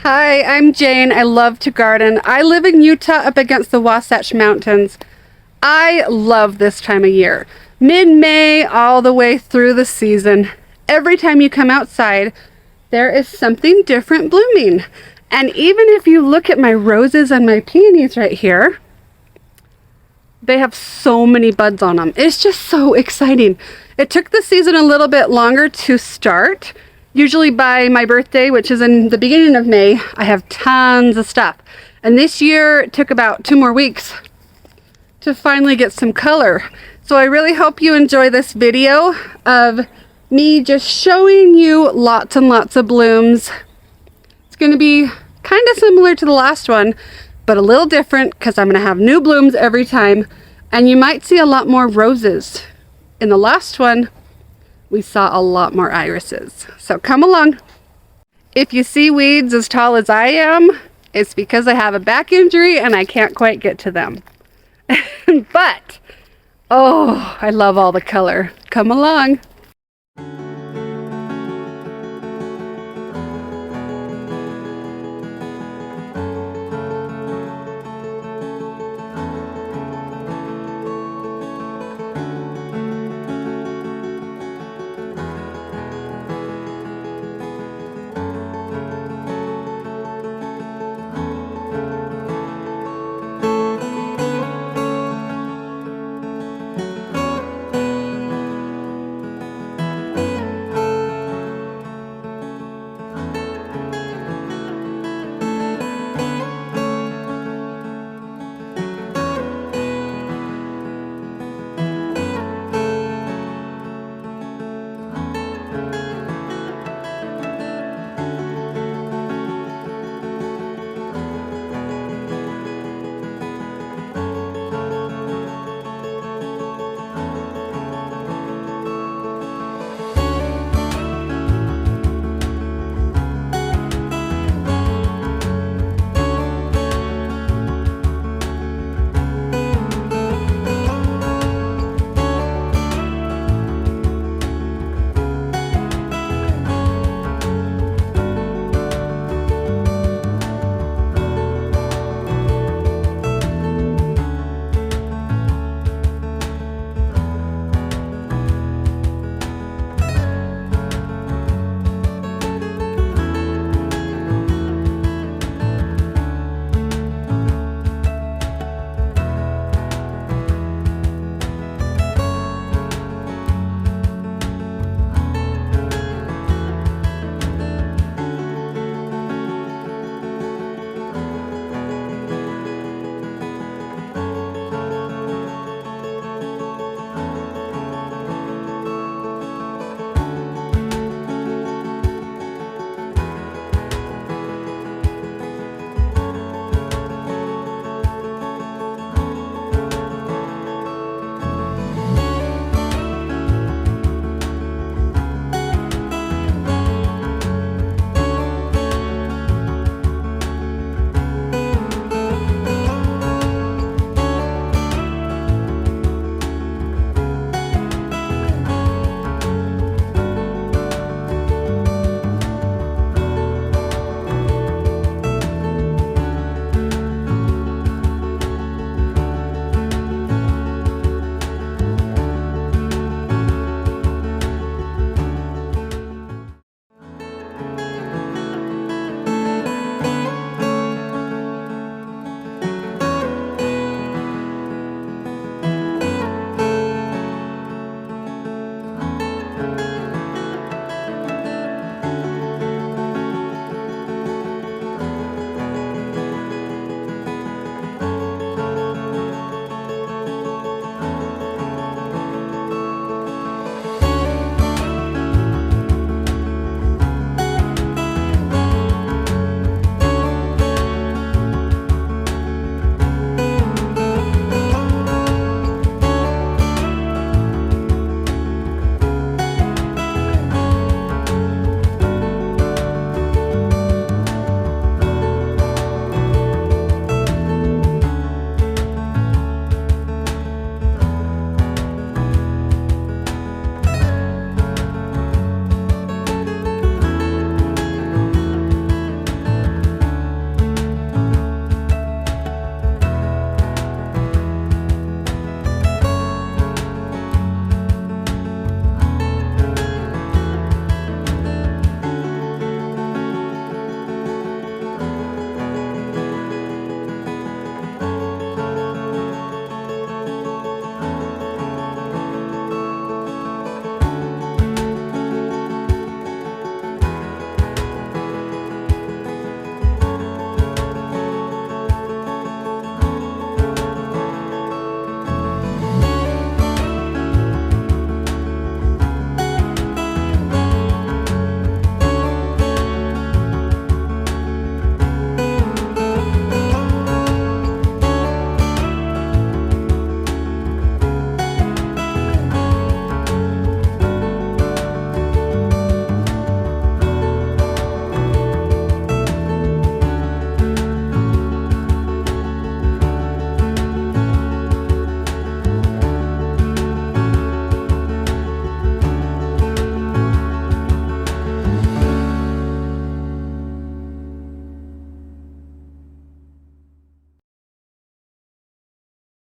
Hi, I'm Jane. I love to garden. I live in Utah up against the Wasatch Mountains. I love this time of year. Mid-May all the way through the season. Every time you come outside, there is something different blooming. And even if you look at my roses and my peonies right here, they have so many buds on them. It's just so exciting. It took the season a little bit longer to start. Usually by my birthday, which is in the beginning of May, I have tons of stuff. And this year it took about 2 more weeks to finally get some color. So I really hope you enjoy this video of me just showing you lots and lots of blooms. It's going to be kind of similar to the last one, but a little different because I'm going to have new blooms every time. And you might see a lot more roses. In the last one, we saw a lot more irises. So come along. If you see weeds as tall as I am, it's because I have a back injury and I can't quite get to them. But, oh, I love all the color. Come along.